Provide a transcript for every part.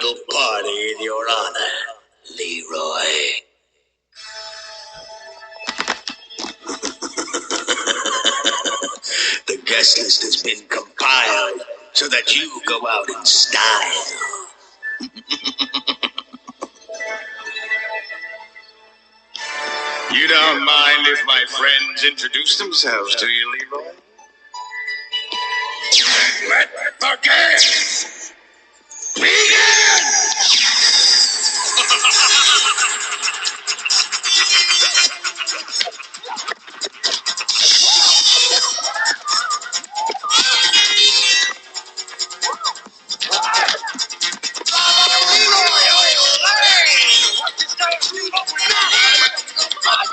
little party in your honor, Leroy. The guest list has been compiled so that you go out in style. You don't mind if my friends introduce themselves to you, Leroy? Let the games begin!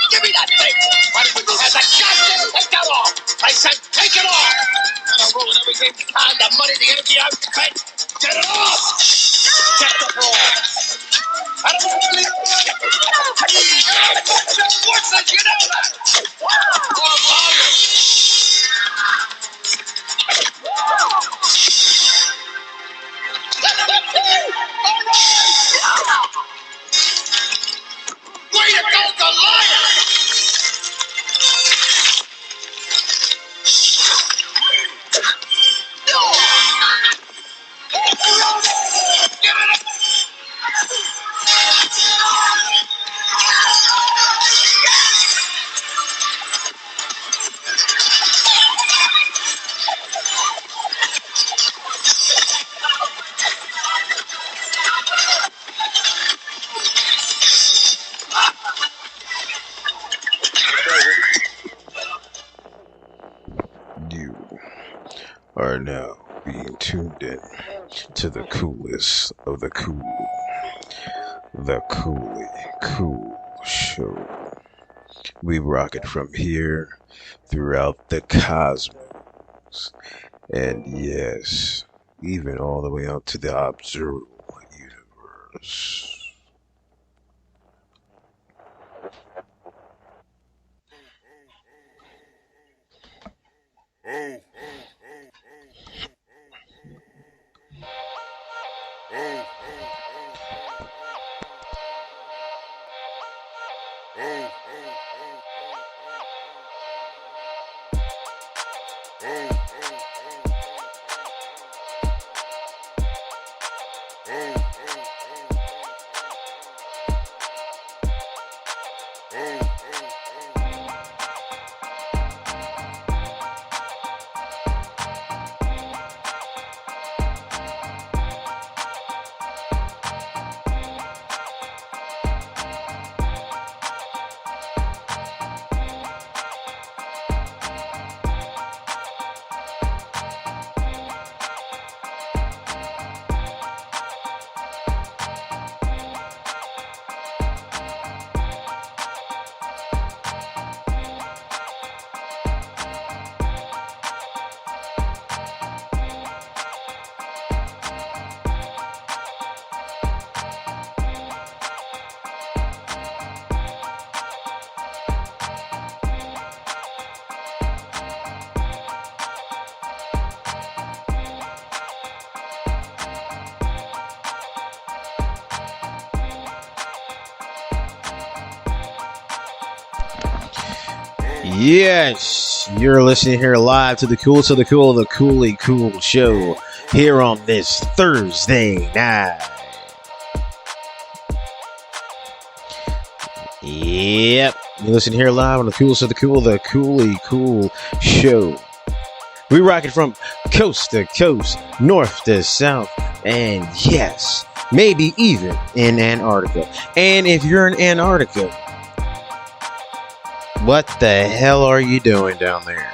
Give me that thing! Why didn't you have that goddamn take that off? I said take it off! I don't ruin everything. Time, the money, the energy I've spent. Get it off! Get the ball! I don't know what it is. What's that? You know that! More volume! All right! Way to go, Goliath! Give it up! You are now being tuned in to the coolest of the cool, the Coolly Cool Show. We rock it from here throughout the cosmos, and yes, even all the way out to the observable universe. Yes, you're listening here live to the coolest of the cool, the Coolly Cool Show here on this Thursday night. Yep, you listen here live on the coolest of the cool, the Coolly Cool Show. We rock it from coast to coast, north to south, and yes, maybe even in Antarctica. And if you're in Antarctica, what the hell are you doing down there?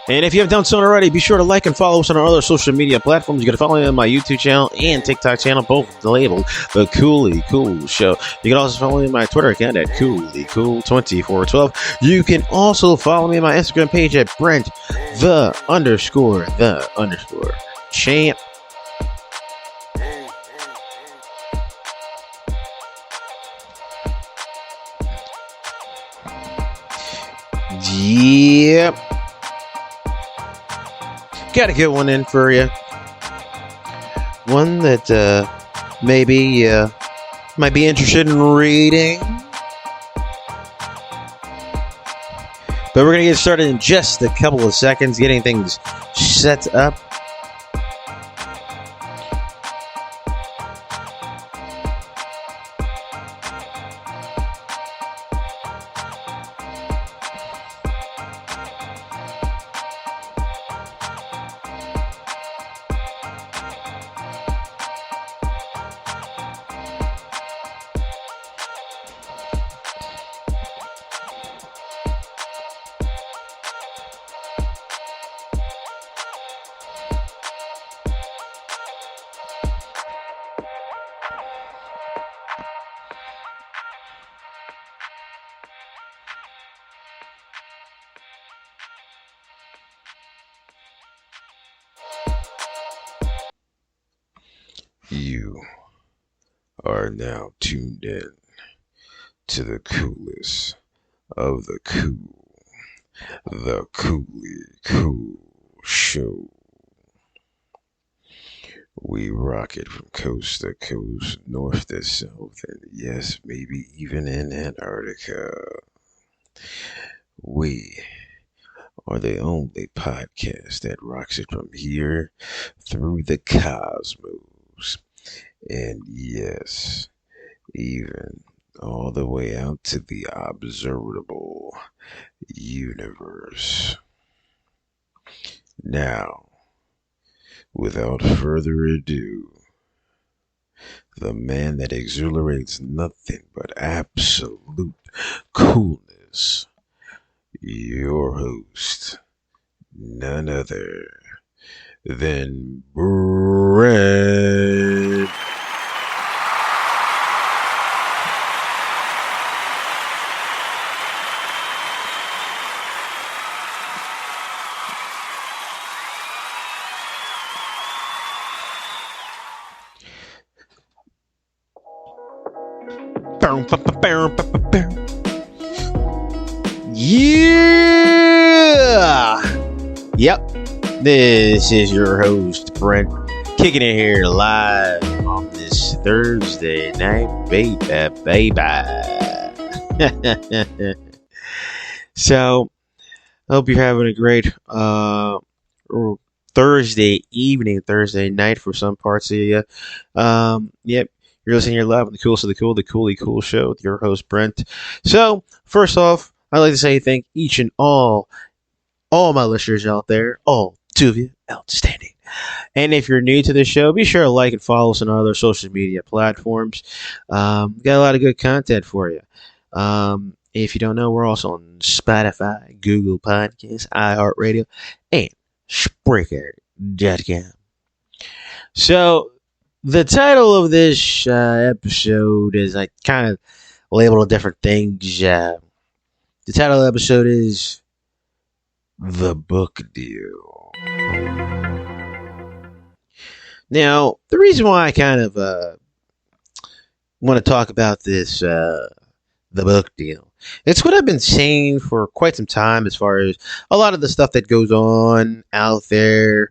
And if you haven't done so already, be sure to like and follow us on our other social media platforms. You can follow me on my YouTube channel and TikTok channel, both labeled The Coolly Cool Show. You can also follow me on my Twitter account at CoollyCool2412. You can also follow me on my Instagram page at Brent the underscore champ. Yep. Got a good one in for you. One that maybe might be interested in reading. But we're going to get started in just a couple of seconds, getting things set up. You are now tuned in to the coolest of the cool, the Cooley Cool Show. We rock it from coast to coast, north to south, and yes, maybe even in Antarctica. We are the only podcast that rocks it from here through the cosmos. And yes, even all the way out to the observable universe. Now, without further ado, the man that exhilarates nothing but absolute coolness, your host, none other than Brent. Yeah! Yep. This is your host, Brent, kicking it here live on this Thursday night, baby. So, I hope you're having a great Thursday evening, Thursday night for some parts of you. Yep. You're listening here live on the coolest of the cool, the Cooley Cool Show with your host, Brent. So, first off, I'd like to say thank each and all my listeners out there, all two of you, outstanding. And if you're new to the show, be sure to like and follow us on other social media platforms. Got a lot of good content for you. If you don't know, we're also on Spotify, Google Podcasts, iHeartRadio, and Spreaker.com. So, the title of this episode is, I kind of labeled different things. The title of the episode is The Book Deal. Now, the reason why I kind of want to talk about this, The Book Deal, it's what I've been saying for quite some time as far as a lot of the stuff that goes on out there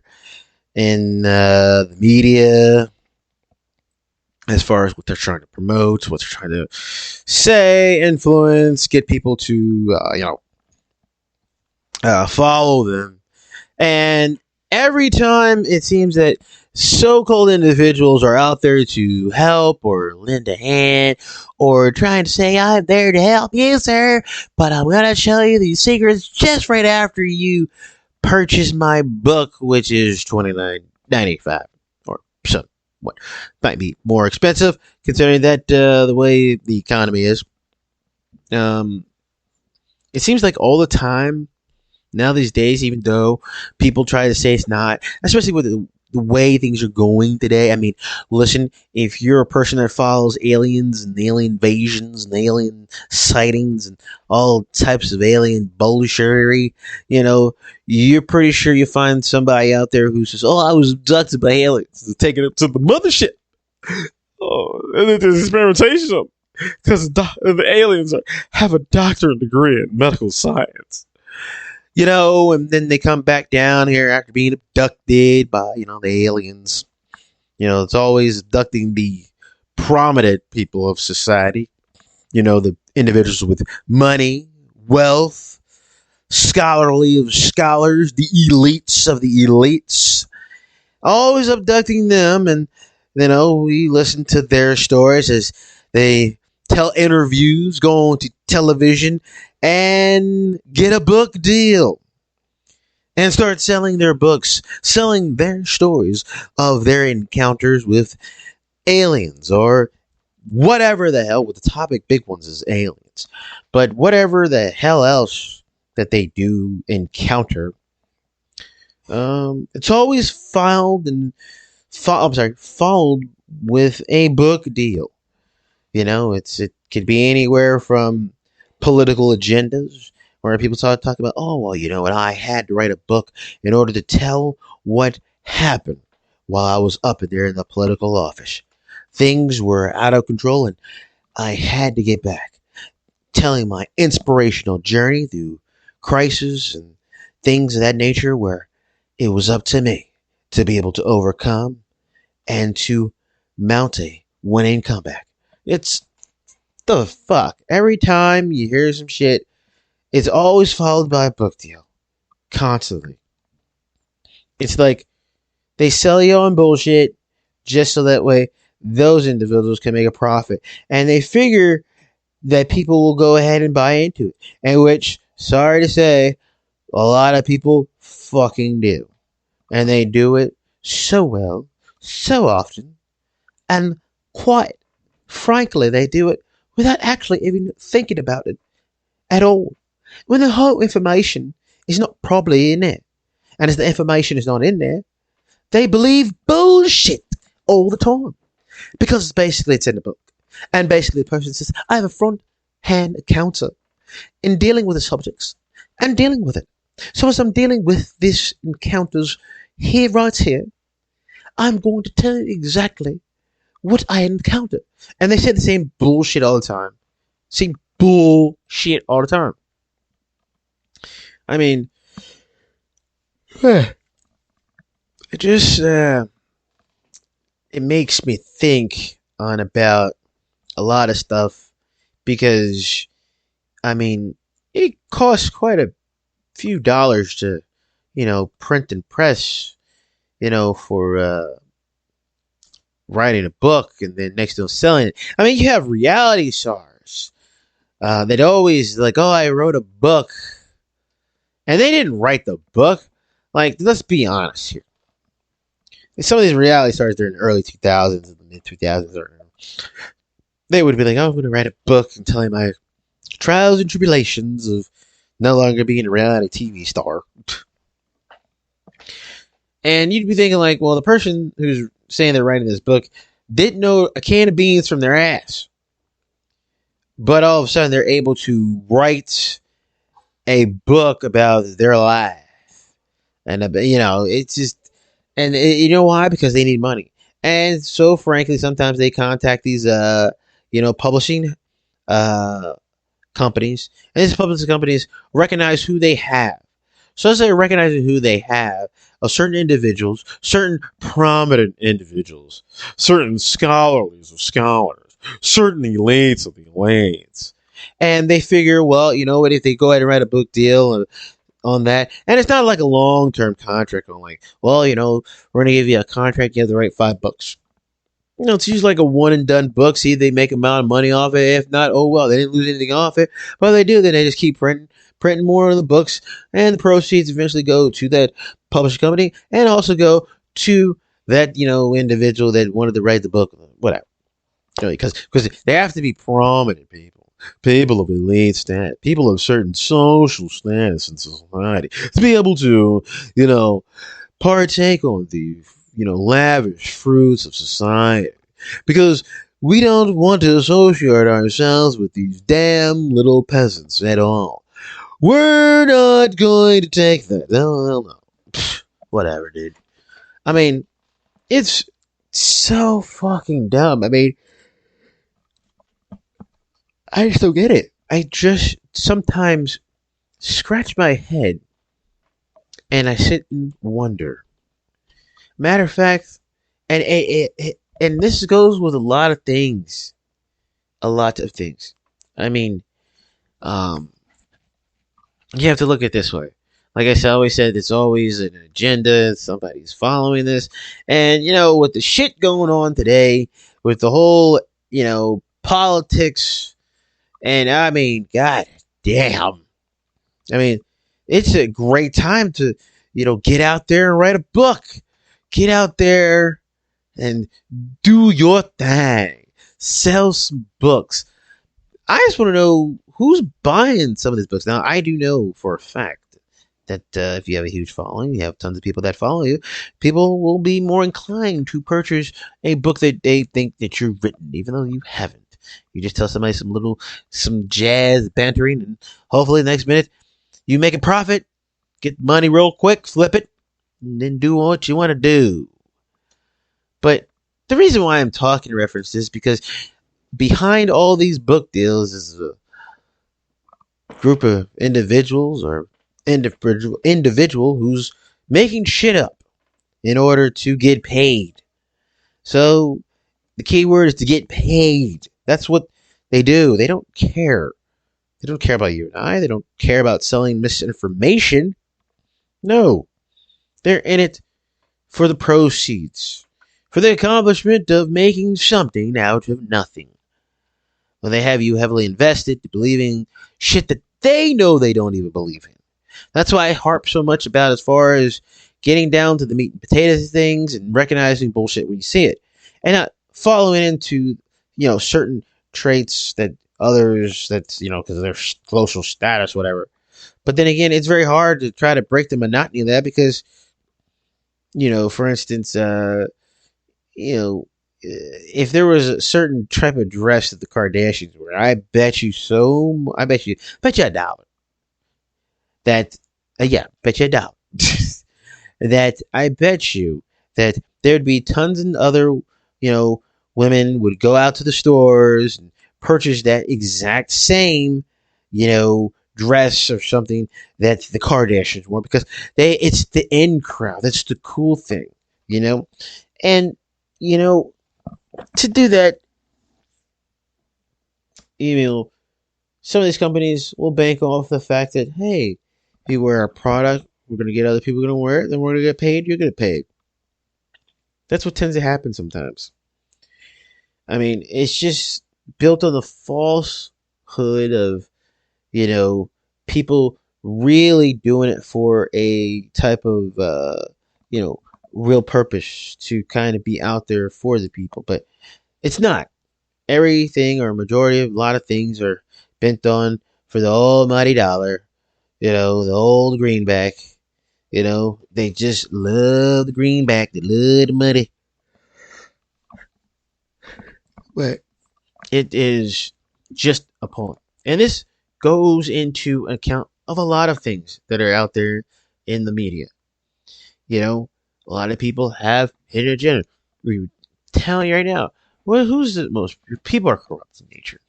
in the media, as far as what they're trying to promote, what they're trying to say, influence, get people to, follow them. And every time it seems that so-called individuals are out there to help or lend a hand or trying to say, I'm there to help you, sir, but I'm going to show you these secrets just right after you purchase my book, which is $29.95 or so. What might be more expensive, considering that the way the economy is. It seems like all the time now these days, even though people try to say it's not, especially with the way things are going today. I mean, listen, if you're a person that follows aliens and alien invasions and alien sightings and all types of alien bullshittery, you're pretty sure you find somebody out there who says, I was abducted by aliens, taking it to the mothership. And then there's experimentation because the aliens have a doctorate degree in medical science. And then they come back down here after being abducted by, the aliens. It's always abducting the prominent people of society, the individuals with money, wealth, scholarly of scholars, the elites of the elites, always abducting them. And, we listen to their stories as they tell interviews, go on to television, and get a book deal. And start selling their books, selling their stories of their encounters with aliens or whatever the hell. With the topic, big ones is aliens. But whatever the hell else that they do encounter, it's always followed with a book deal. It could be anywhere from political agendas, where people talk about, I had to write a book in order to tell what happened while I was up there in the political office. Things were out of control, and I had to get back, telling my inspirational journey through crisis and things of that nature, where it was up to me to be able to overcome and to mount a winning comeback. It's the fuck. Every time you hear some shit, it's always followed by a book deal. Constantly. It's like they sell you on bullshit just so that way those individuals can make a profit. And they figure that people will go ahead and buy into it. And which, sorry to say, a lot of people fucking do. And they do it so well, so often, and quite frankly, they do it without actually even thinking about it at all. When the whole information is not properly in there, and as the information is not in there, they believe bullshit all the time. Because basically it's in the book. And basically the person says, I have a front-hand encounter in dealing with the subjects and dealing with it. So as I'm dealing with these encounters right here, I'm going to tell you exactly what I encountered. And they say the same bullshit all the time. Same bullshit all the time. I mean, it just, it makes me think on about a lot of stuff, because, I mean, it costs quite a few dollars to, print and press, for writing a book and then next to selling it. I mean, you have reality stars that always like, I wrote a book. And they didn't write the book. Like, let's be honest here. Some of these reality stars during the early 2000s and the mid 2000s, they would be like, I'm going to write a book and tell you my trials and tribulations of no longer being a reality TV star. And you'd be thinking like, well, the person who's saying they're writing this book didn't know a can of beans from their ass. But all of a sudden they're able to write a book about their life. And, it's just, and you know why? Because they need money. And so frankly, sometimes they contact these, publishing companies. And these publishing companies recognize who they have. So as they recognize who they have, certain individuals, certain prominent individuals, certain scholars of scholars, certain elites of the elites. And they figure, well, you know what, if they go ahead and write a book deal on that, and it's not like a long-term contract on like, well, we're going to give you a contract, you have to write 5 books. It's usually like a one-and-done book. See, they make amount of money off it. If not, oh, well, they didn't lose anything off it. But they do, then they just keep printing more of the books, and the proceeds eventually go to that publishing company and also go to that, individual that wanted to write the book, whatever. Because they have to be prominent people of elite status, people of certain social status in society, to be able to, partake on the, lavish fruits of society. Because we don't want to associate ourselves with these damn little peasants at all. We're not going to take that. No. Whatever, dude. I mean, it's so fucking dumb. I mean, I just don't get it. I just sometimes scratch my head and I sit and wonder. Matter of fact, and this goes with a lot of things. A lot of things. I mean, um, you have to look at it this way. Like I always said, it's always an agenda. Somebody's following this. And, with the shit going on today, with the whole, politics, and I mean, god damn. I mean, it's a great time to, get out there and write a book. Get out there and do your thing. Sell some books. I just want to know who's buying some of these books. Now, I do know for a fact that if you have a huge following, you have tons of people that follow you, people will be more inclined to purchase a book that they think that you've written, even though you haven't. You just tell somebody some jazz bantering, and hopefully the next minute you make a profit, get money real quick, flip it, and then do what you want to do. But the reason why I'm talking reference this is because behind all these book deals is a group of individuals or individual who's making shit up in order to get paid. So the key word is to get paid. That's what they do. They don't care. They don't care about you and I. They don't care about selling misinformation. No. They're in it for the proceeds, for the accomplishment of making something out of nothing. When they have you heavily invested, believing shit that they know they don't even believe in. That's why I harp so much about as far as getting down to the meat and potatoes things and recognizing bullshit when you see it. And not following into, certain traits that others, that's, because of their social status, whatever. But then again, it's very hard to try to break the monotony of that because, for instance, if there was a certain type of dress that the Kardashians wear, I bet you $1 that, bet you $1 that I bet you that there'd be tons of other, women would go out to the stores and purchase that exact same, dress or something that the Kardashians wore because it's the in crowd. That's the cool thing, and, to do that, some of these companies will bank off the fact that, hey, if you wear a product, we're going to get other people going to wear it, then we're going to get paid, you're going to get paid. That's what tends to happen sometimes. I mean, it's just built on the falsehood of, people really doing it for a type of, real purpose to kind of be out there for the people. But it's not. Everything or majority of a lot of things are bent on for the almighty dollar, the old greenback. They just love the greenback. They love the money. But it is just appalling. And this goes into account of a lot of things that are out there in the media. A lot of people have hidden agenda. We're telling you right now, who's the most people are corrupt in nature.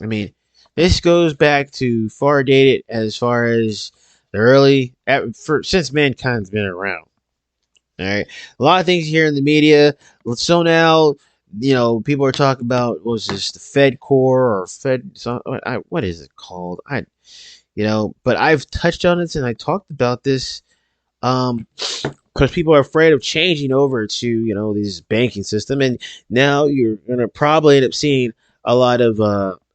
I mean, this goes back to far dated as far as the early since mankind's been around. All right, a lot of things here in the media. So now, people are talking about what the Fed Core or Fed. What is it called? But I've touched on it and I talked about this. Because people are afraid of changing over to, this banking system. And now you're going to probably end up seeing a lot of,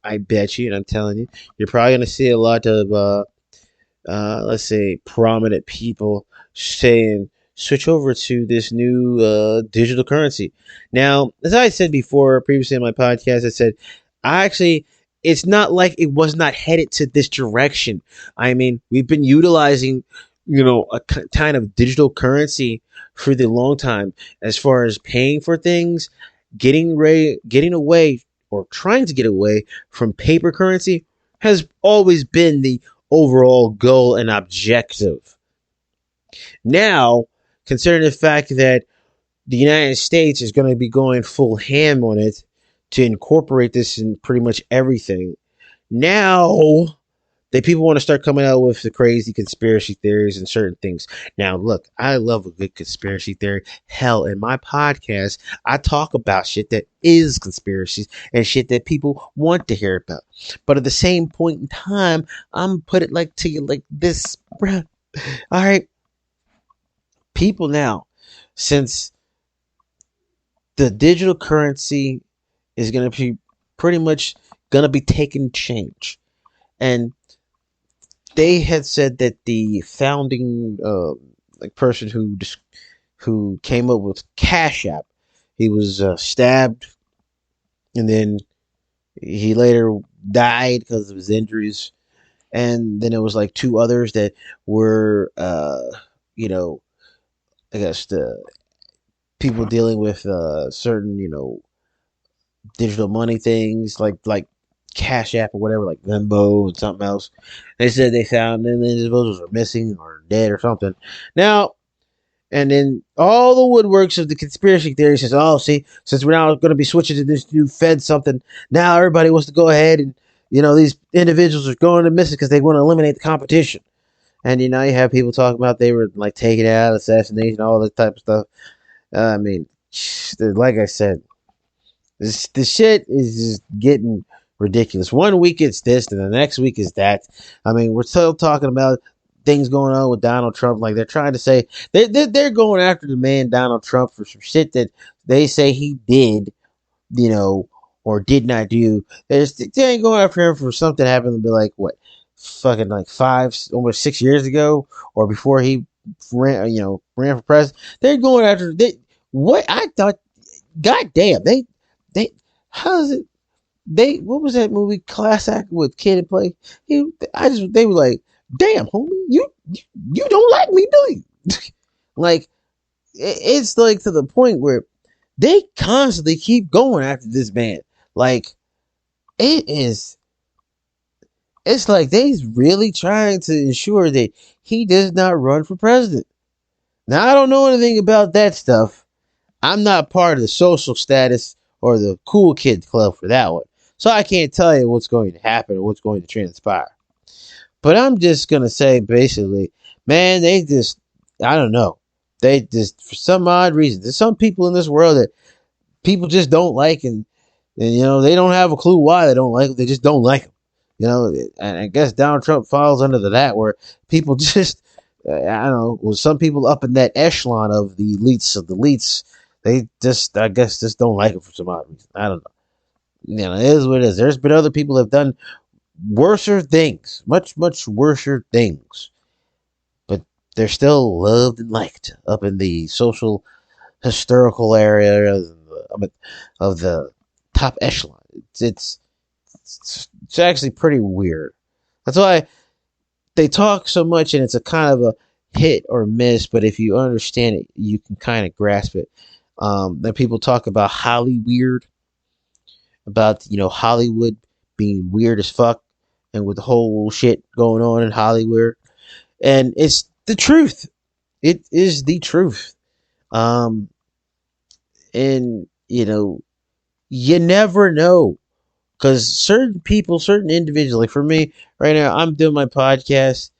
I bet you, and I'm telling you, you're probably going to see a lot of, let's say, prominent people saying, switch over to this new digital currency. Now, as I said before, previously in my podcast, I said, it's not like it was not headed to this direction. I mean, we've been utilizing a kind of digital currency for the long time as far as paying for things, getting away or trying to get away from paper currency has always been the overall goal and objective. Now, considering the fact that the United States is going to be going full ham on it to incorporate this in pretty much everything, now people want to start coming out with the crazy conspiracy theories and certain things. Now, look, I love a good conspiracy theory. Hell, in my podcast, I talk about shit that is conspiracies and shit that people want to hear about. But at the same point in time, I'm put it like to you like this, bruh. All right, people now, since the digital currency is going to be pretty much going to be taking change, and they had said that the founding like person who came up with Cash App, he was stabbed, and then he later died because of his injuries. And then it was like two others that were, you know, I guess the people dealing with certain, digital money things like Cash App or whatever, like Venmo and something else. They said they found them, and the individuals are missing or dead or something. Now, and then all the woodworks of the conspiracy theory says, oh, see, since we're now going to be switching to this new Fed something, now everybody wants to go ahead and, these individuals are going to miss it because they want to eliminate the competition. And, you have people talking about they were like taking out, assassination, all that type of stuff. I mean, like I said, this shit is just getting ridiculous. One week it's this, and the next week is that. I mean, we're still talking about things going on with Donald Trump. Like they're trying to say they're going after the man Donald Trump for some shit that they say he did, or did not do. They ain't going after him for something happened to be like what, fucking like almost 6 years ago, or before he ran for president. They're going after what I thought. God damn, they how is it? What was that movie Class Act with Kid and Play? They were like, damn, homie, you don't like me, do you? Like, it's like to the point where they constantly keep going after this man. Like, it's like they's really trying to ensure that he does not run for president. Now, I don't know anything about that stuff. I'm not part of the social status or the cool kid club for that one. So I can't tell you what's going to happen or what's going to transpire. But I'm just going to say, basically, man, I don't know. They just, for some odd reason, there's some people in this world that people just don't like, and they don't have a clue why they don't like them. They just don't like them. And I guess Donald Trump falls under that, where people just, I don't know, well, some people up in that echelon of the elites, they just, I guess, just don't like it for some odd reason. I don't know. It is what it is. There's been other people that have done worser things, much, much worser things. But they're still loved and liked up in the social, historical area of the top echelon. It's actually pretty weird. That's why they talk so much, and it's a kind of a hit or miss, but if you understand it, you can kind of grasp it. Then people talk about Hollyweird, about Hollywood being weird as fuck, and with the whole shit going on in Hollywood, and it's the truth. It is the truth. And you never know, because certain people, certain individuals, like for me right now, I'm doing my podcast.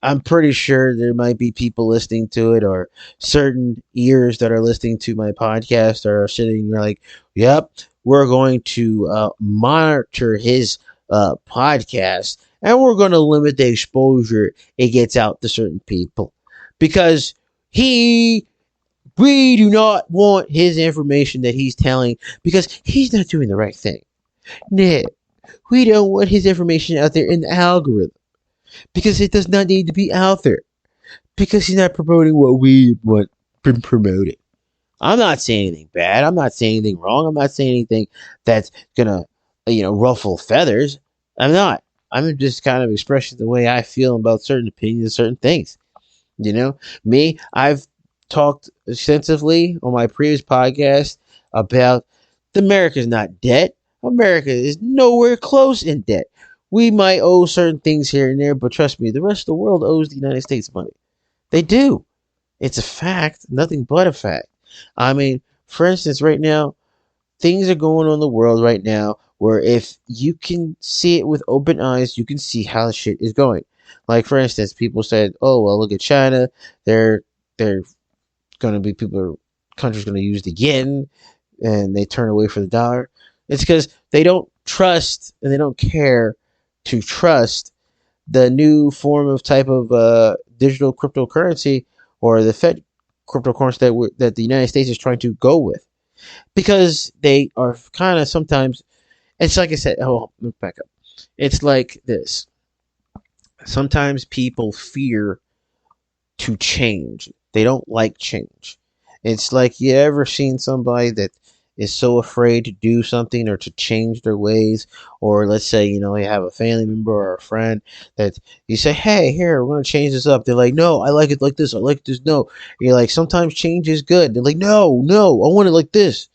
I'm pretty sure there might be people listening to it, or certain ears that are listening to my podcast are sitting there like, yep, we're going to monitor his podcast, and we're going to limit the exposure it gets out to certain people, because we do not want his information that he's telling, because he's not doing the right thing. No, we don't want his information out there in the algorithm, because it does not need to be out there, because he's not promoting what we want promoting. I'm not saying anything bad. I'm not saying anything wrong. I'm not saying anything that's gonna, ruffle feathers. I'm not. I'm just kind of expressing the way I feel about certain opinions, certain things. Me, I've talked extensively on my previous podcast about America's not debt. America is nowhere close in debt. We might owe certain things here and there, but trust me, the rest of the world owes the United States money. They do. It's a fact, nothing but a fact. I mean, for instance, right now, things are going on in the world right now where if you can see it with open eyes, you can see how the shit is going. Like for instance, people said, "Oh well, look at China. They're going to be countries going to use the yen, and they turn away from the dollar." It's because they don't trust and they don't care to trust the new form of type of digital cryptocurrency or the Fed cryptocurrency that the United States is trying to go with, because they are kind of sometimes. It's like I said. Oh, let me back up. It's like this. Sometimes people fear to change. They don't like change. It's like, you ever seen somebody that is so afraid to do something or to change their ways, or let's say, you have a family member or a friend that you say, "Hey, here, we're gonna change this up." They're like, "No, I like it like this. I like this." No, you're like, sometimes change is good. They're like, "No, no, I want it like this."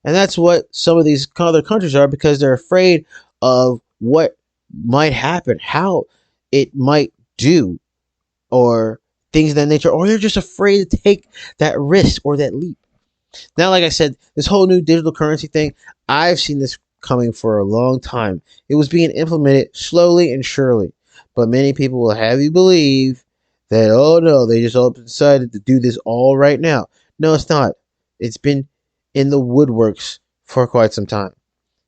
And that's what some of these other countries are, because they're afraid of what might happen, how it might do, or things of that nature, or they're just afraid to take that risk or that leap. Now, like I said, this whole new digital currency thing, I've seen this coming for a long time. It was being implemented slowly and surely, but many people will have you believe that, oh no, they just all decided to do this all right now. No, it's not. It's been in the woodworks for quite some time.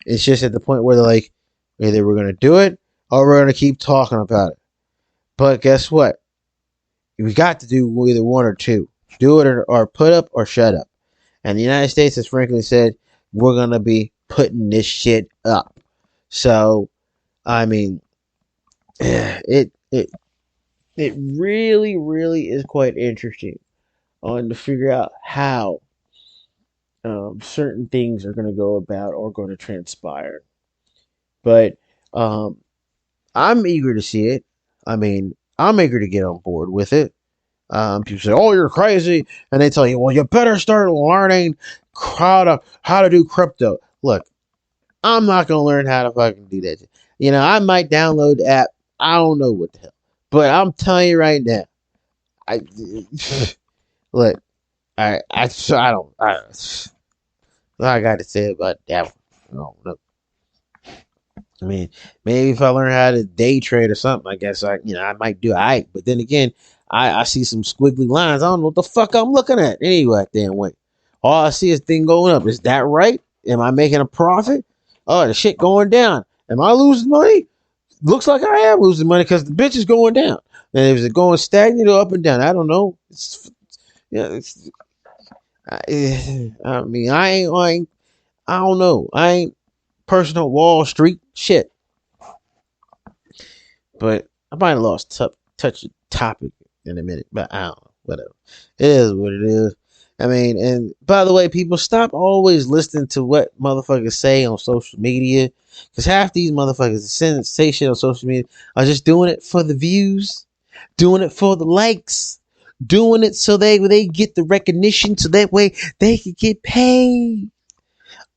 It's just at the point where they're like, either we're going to do it or we're going to keep talking about it. But guess what? We got to do either one or two. Do it or put up or shut up. And the United States has frankly said, we're going to be putting this shit up. So, I mean, it really, really is quite interesting on to figure out how certain things are going to go about or going to transpire. But I'm eager to see it. I mean, I'm eager to get on board with it. People say, "Oh, you're crazy," and they tell you, "Well, you better start learning how to do crypto." Look, I'm not gonna learn how to fucking do that. I might download the app. I don't know what the hell, but I'm telling you right now, I look, I don't. I got to say about that one. I don't know. I mean, maybe if I learn how to day trade or something, I guess I might do it. But then again, I see some squiggly lines. I don't know what the fuck I'm looking at. Anyway, damn way. All I see is thing going up. Is that right? Am I making a profit? Oh, the shit going down. Am I losing money? Looks like I am losing money because the bitch is going down. And is it going stagnant or up and down? I don't know. I mean, I don't know. I ain't personal Wall Street shit. But I might have lost touch of topic in a minute, but I don't know. Whatever. It is what it is. I mean, and by the way, people, stop always listening to what motherfuckers say on social media, because half these motherfuckers that say shit on social media are just doing it for the views, doing it for the likes, doing it so they get the recognition, so that way they can get paid.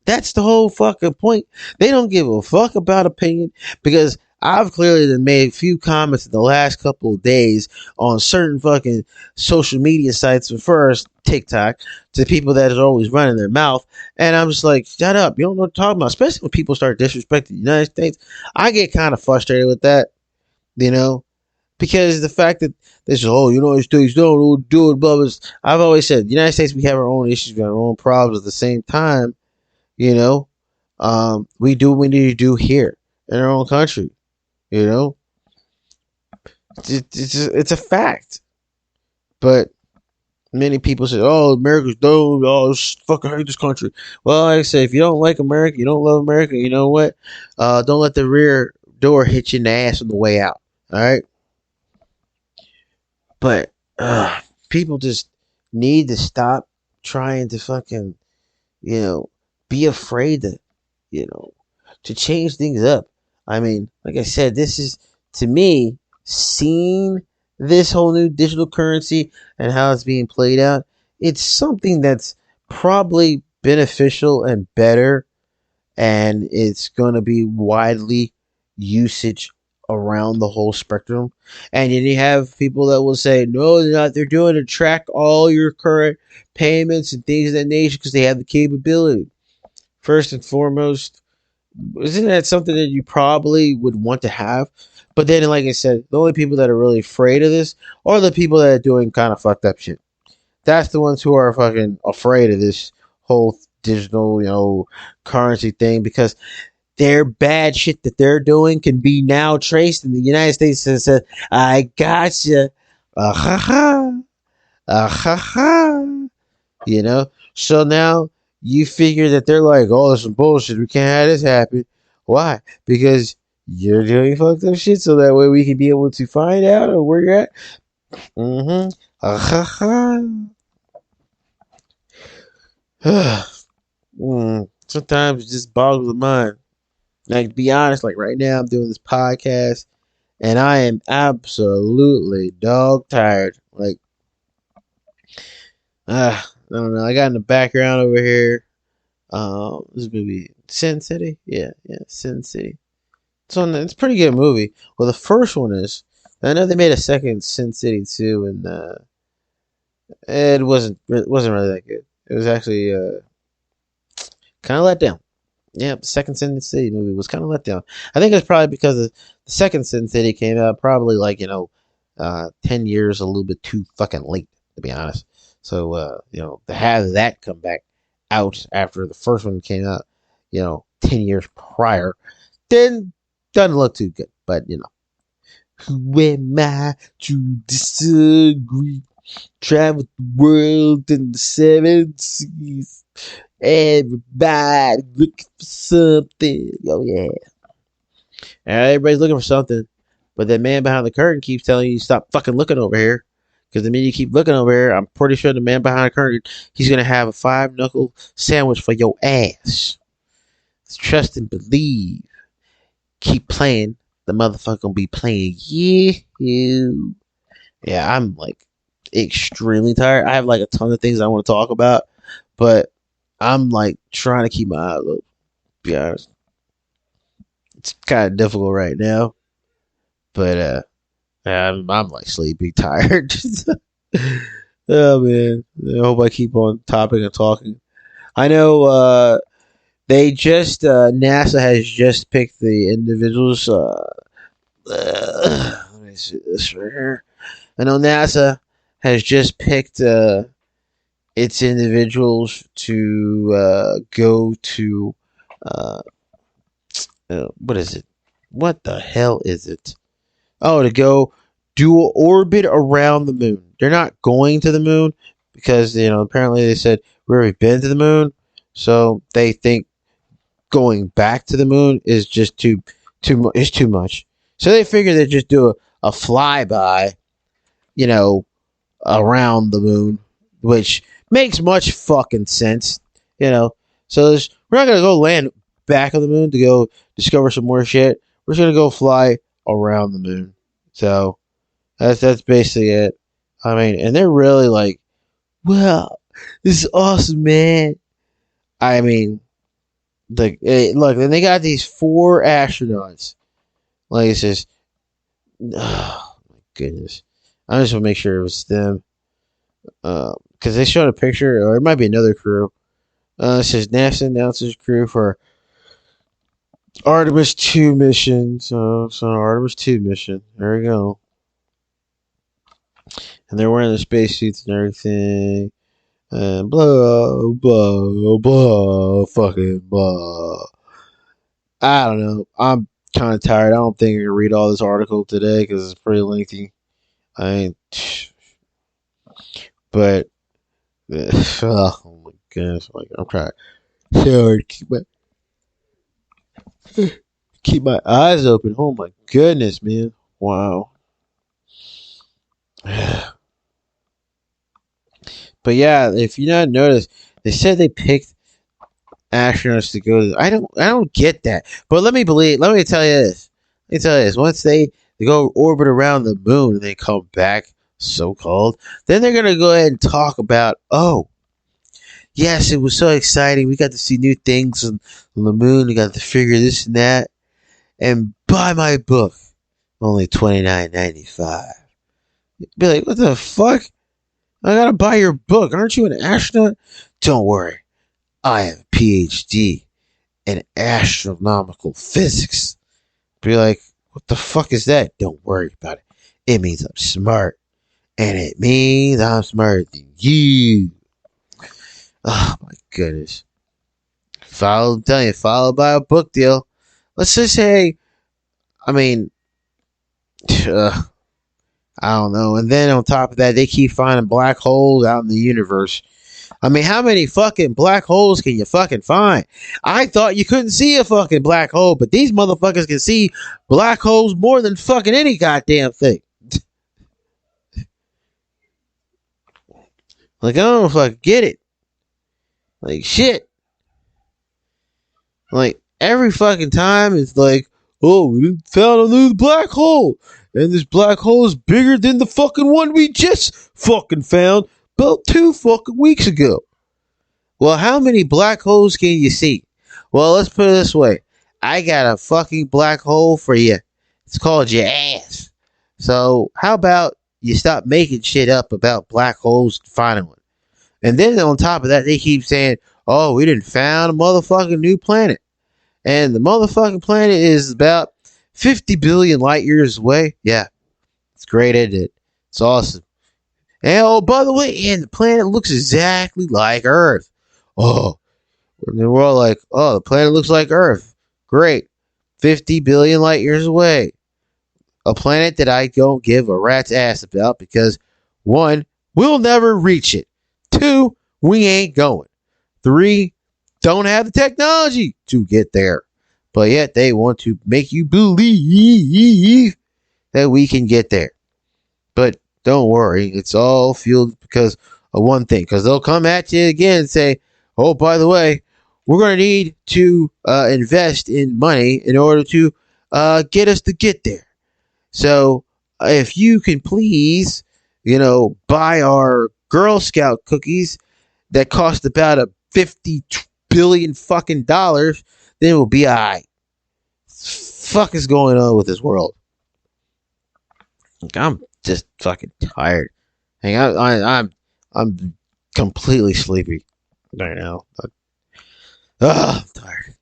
That's the whole fucking point. They don't give a fuck about opinion, because I've clearly made a few comments in the last couple of days on certain fucking social media sites, first TikTok, to people that are always running their mouth. And I'm just like, shut up. You don't know what I'm talking about. Especially when people start disrespecting the United States. I get kind of frustrated with that, because the fact that they say, "Oh, United States don't do it," blah, blah. I've always said, the United States, we have our own issues, we have our own problems. At the same time, we do what we need to do here in our own country. It's a fact. But many people say, "Oh, America's dope. Oh, fucking hate this country." Well, like I say, if you don't like America, you don't love America, you know what? Don't let the rear door hit you in the ass on the way out. All right? But people just need to stop trying to fucking, be afraid to change things up. I mean, like I said, this is, to me, seeing this whole new digital currency and how it's being played out, it's something that's probably beneficial and better, and it's going to be widely usage around the whole spectrum. And then you have people that will say, "No, they're not. They're doing to track all your current payments and things of that nature because they have the capability." First and foremost, isn't that something that you probably would want to have? But then, like I said, the only people that are really afraid of this are the people that are doing kind of fucked up shit. That's the ones who are fucking afraid of this whole digital, currency thing, because their bad shit that they're doing can be now traced in the United States and said, "I gotcha, ha ha, ha ha," So now you figure that they're like, "Oh, that's some bullshit. We can't have this happen." Why? Because you're doing fucked up shit, so that way we can be able to find out where you're at. Mm-hmm. Ha ha. Sometimes it just boggles the mind. Like, to be honest, like right now I'm doing this podcast and I am absolutely dog tired. Like, I don't know. I got in the background over here. This movie, Sin City. Yeah, Sin City. It's a pretty good movie. Well, the first one is. I know they made a second Sin City too, and it wasn't really that good. It was actually kind of let down. Yeah, the second Sin City movie was kind of let down. I think it's probably because the second Sin City came out probably 10 years a little bit too fucking late, to be honest. So, to have that come back out after the first one came out, 10 years prior, then doesn't look too good. But, who am I to disagree? Travel the world in the 7 seas. Everybody looking for something. Oh, yeah. Everybody's looking for something. But that man behind the curtain keeps telling you stop fucking looking over here. Because the minute you keep looking over here, I'm pretty sure the man behind the curtain, he's going to have a 5-knuckle sandwich for your ass. Trust and believe. Keep playing. The motherfucker gonna be playing you. Yeah, I'm extremely tired. I have a ton of things I want to talk about, but I'm trying to keep my eyes open. To be honest, it's kind of difficult right now, but I'm sleepy, tired. Oh man, I hope I keep on topic and talking. I know they just NASA has just picked the individuals. Let me see this right here. I know NASA has just picked its individuals to go to what is it? What the hell is it? Oh, to go do an orbit around the moon. They're not going to the moon because apparently they said we've already been to the moon, so they think going back to the moon is just too much. So they figure they just do a flyby, around the moon, which makes much fucking sense, So we're not gonna go land back on the moon to go discover some more shit. We're just gonna go fly around the moon. So that's basically it. I mean, and they're really wow, this is awesome, man. I mean, look, and they got these 4 astronauts. Like it says, oh my goodness. I just want to make sure it was them. Because they showed a picture, or it might be another crew. It says NASA announces crew for Artemis 2 mission. So Artemis 2 mission. There we go. And they're wearing the spacesuits and everything. And blah, blah, blah, fucking blah. I don't know. I'm kind of tired. I don't think I can read all this article today because it's pretty lengthy. But oh my goodness, I'm trying so hard to keep my eyes open. Oh my goodness, man! Wow. But yeah, if you not noticed, they said they picked astronauts to go. I don't get that. But let me tell you this. Once they go orbit around the moon and they come back, so-called, then they're gonna go ahead and talk about, oh, yes, it was so exciting. We got to see new things on the moon. We got to figure this and that. And buy my book, only $29.95. Be like, what the fuck? I gotta buy your book. Aren't you an astronaut? Don't worry, I have a PhD in astronomical physics. Be like, what the fuck is that? Don't worry about it. It means I'm smart. And it means I'm smarter than you. Oh my goodness. I'm telling you, followed by a book deal. Let's just say, I mean, I don't know. And then on top of that, they keep finding black holes out in the universe. I mean, how many fucking black holes can you fucking find? I thought you couldn't see a fucking black hole, but these motherfuckers can see black holes more than fucking any goddamn thing. Like, I don't fucking get it. Like, shit. Like, every fucking time it's like, oh, we found a new black hole. And this black hole is bigger than the fucking one we just fucking found about 2 fucking weeks ago. Well, how many black holes can you see? Well, let's put it this way. I got a fucking black hole for you. It's called your ass. So, how about you stop making shit up about black holes and finding one? And then on top of that, they keep saying, oh, we didn't found a motherfucking new planet. And the motherfucking planet is about 50 billion light years away. Yeah, it's great, isn't it? It's awesome. And oh, by the way, and the planet looks exactly like Earth. Oh, and then we're all like, oh, the planet looks like Earth. Great. 50 billion light years away. A planet that I don't give a rat's ass about because, 1, we'll never reach it. 2, we ain't going. 3, don't have the technology to get there. But yet they want to make you believe that we can get there. But don't worry, it's all fueled because of one thing. Because they'll come at you again and say, oh, by the way, we're going to need to invest in money in order to get us to get there. So if you can please, buy our Girl Scout cookies that cost about a 50 billion fucking dollars, then we'll be alright. Fuck is going on with this world? I'm just fucking tired. Hang on, I'm completely sleepy right now. I'm tired.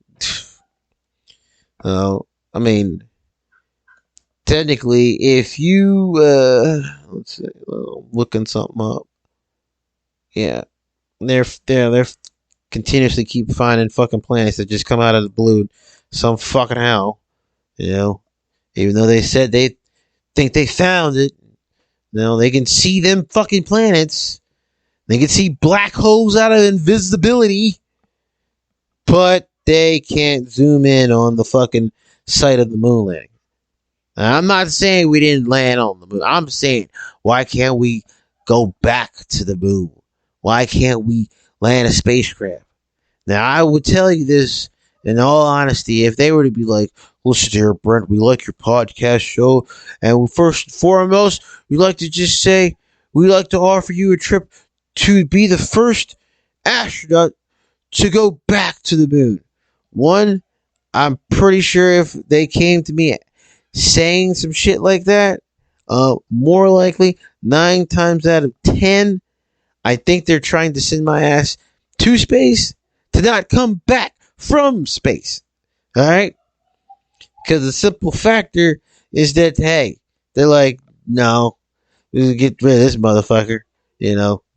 I mean, technically, if you let's see, looking something up. Yeah, they're continuously keep finding fucking planets that just come out of the blue some fucking how, even though they said they think they found it. They can see them fucking planets. They can see black holes out of invisibility, but they can't zoom in on the fucking site of the moon landing. Now, I'm not saying we didn't land on the moon. I'm saying, why can't we go back to the moon? Why can't we land a spacecraft? Now, I would tell you this in all honesty. If they were to be like, listen here, Brent, we like your podcast show, and first and foremost, we'd like to just say, we'd like to offer you a trip to be the first astronaut to go back to the moon. One, I'm pretty sure if they came to me saying some shit like that, more likely, 9 times out of 10, I think they're trying to send my ass to space to not come back from space. Alright? Because the simple factor is that, hey, they're like, no, we'll get rid of this motherfucker.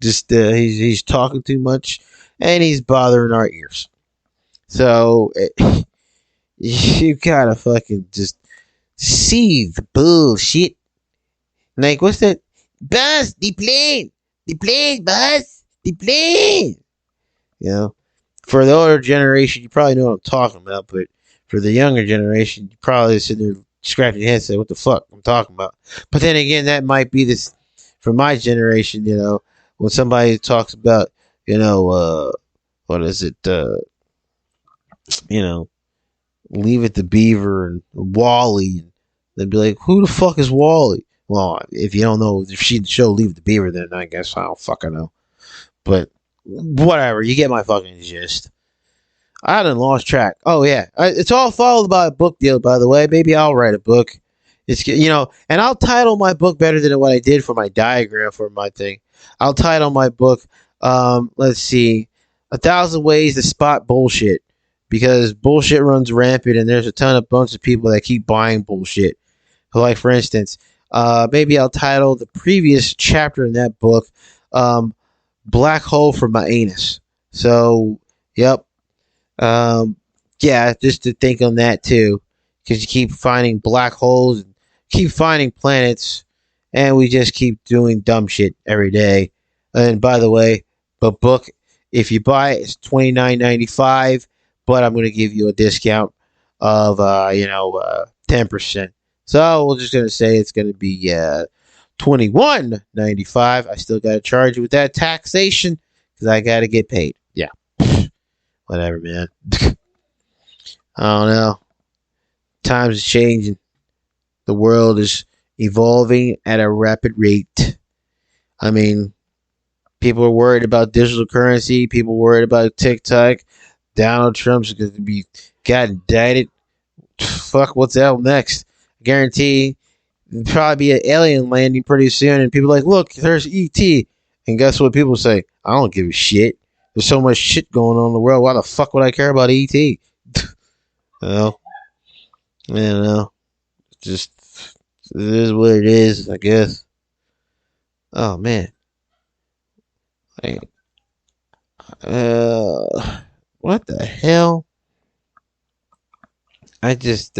Just he's talking too much and he's bothering our ears. So, you gotta fucking just see the bullshit. Like, what's that? Buzz, the plane, Buzz, the plane. For the older generation, you probably know what I'm talking about, but for the younger generation, you probably sit there scratching your head and say, what the fuck I'm talking about. But then again, that might be this for my generation, when somebody talks about, what is it, Leave It to Beaver and Wall-E. They'd be like, who the fuck is Wall-E? Well, if you don't know, if she's the show Leave It to Beaver, then I guess I don't fucking know. But whatever, you get my fucking gist. I done lost track. Oh yeah, it's all followed by a book deal, by the way. Maybe I'll write a book. It's and I'll title my book better than what I did for my diagram for my thing. I'll title my book, let's see, 1,000 Ways to Spot Bullshit. because bullshit runs rampant, and there's a bunch of people that keep buying bullshit. Like, for instance, maybe I'll title the previous chapter in that book, Black Hole for My Anus. So, yep. Yeah, just to think on that too, because you keep finding black holes, and keep finding planets, and we just keep doing dumb shit every day. And by the way, the book, if you buy it, it's $29.95, but I'm going to give you a discount of 10%. So we're just going to say it's going to be $21.95. I still got to charge you with that taxation because I got to get paid. Yeah, whatever, man. I don't know. Times are changing. The world is evolving at a rapid rate. I mean, people are worried about digital currency. People are worried about TikTok. Donald Trump's going to be got indicted. Fuck, what's out next? I guarantee there'll probably be an alien landing pretty soon, and people are like, look, there's E.T. And guess what people say? I don't give a shit. There's so much shit going on in the world. Why the fuck would I care about E.T.? Well, I don't know. Just, it is what it is, I guess. Oh, man. What the hell? I just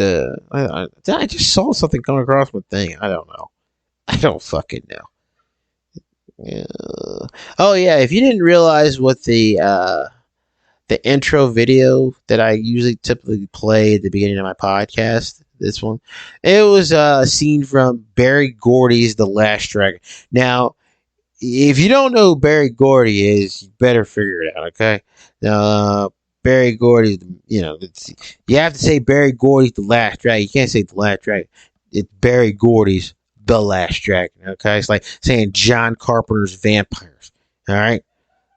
saw something come across my thing. I don't know. I don't fucking know. Yeah. Oh, yeah, if you didn't realize what the intro video that I usually typically play at the beginning of my podcast, this one, it was a scene from Barry Gordy's The Last Dragon. Now, if you don't know who Barry Gordy is, you better figure it out, okay? Now, Barry Gordy, you have to say Barry Gordy's The Last Dragon. You can't say The Last Dragon. It's Barry Gordy's The Last Dragon, okay? It's like saying John Carpenter's Vampires, all right?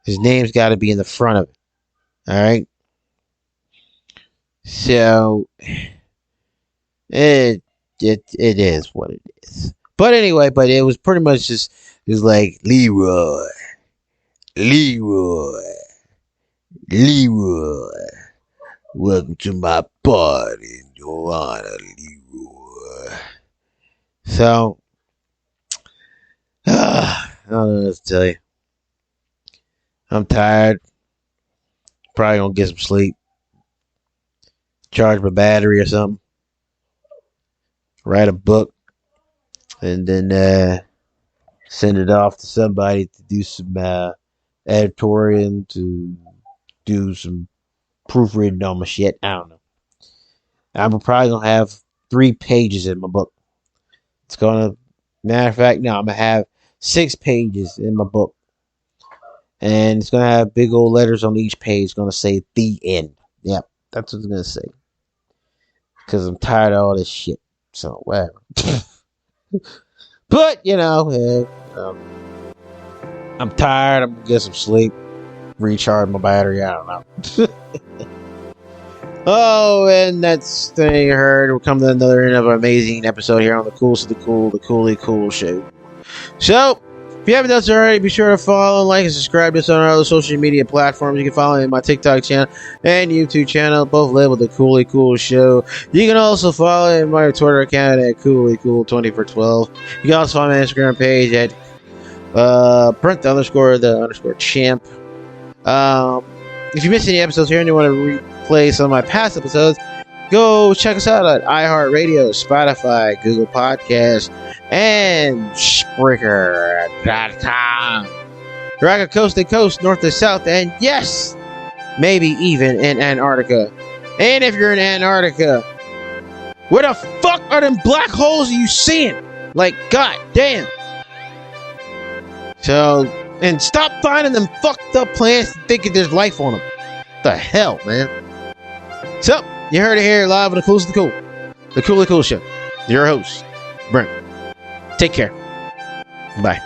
His name's got to be in the front of it. All right. So it is what it is. But anyway, it was pretty much just, it was like, Leroy, welcome to my party, Your Honor, Leroy. So I don't know what to tell you. I'm tired. Probably gonna get some sleep. Charge my battery or something. Write a book. And then send it off to somebody to do some editorial, to do some proofreading on my shit. I don't know. I'm probably gonna have 3 pages in my book. Matter of fact, no, I'm gonna have 6 pages in my book. And it's going to have big old letters on each page. It's going to say the end. Yep, that's what it's going to say. Because I'm tired of all this shit. So, whatever. But, I'm tired. I'm going to get some sleep. Recharge my battery. I don't know. Oh, and that's the thing you heard. We'll come to another end of an amazing episode here on the Coolest of the Cool, the Coolly Cool Show. So, if you haven't done so already, be sure to follow, like, and subscribe to us on our other social media platforms. You can follow me on my TikTok channel and YouTube channel, both labeled The Coolly Cool Show. You can also follow me on my Twitter account at CoollyCool20for12. You can also find my Instagram page at Brent_the_champ. If you missed any episodes here and you want to replay some of my past episodes, go check us out at iHeartRadio, Spotify, Google Podcasts, and Spreaker.com. Rocket coast to coast, north to south, and yes, maybe even in Antarctica. And if you're in Antarctica, where the fuck are them black holes you seeing? Like, god damn. So, and stop finding them fucked up planets and thinking there's life on them. What the hell, man? So, you heard it here live on the Coolest of the Cool, the Coolly Cool Show. Your host, Brent. Take care. Bye.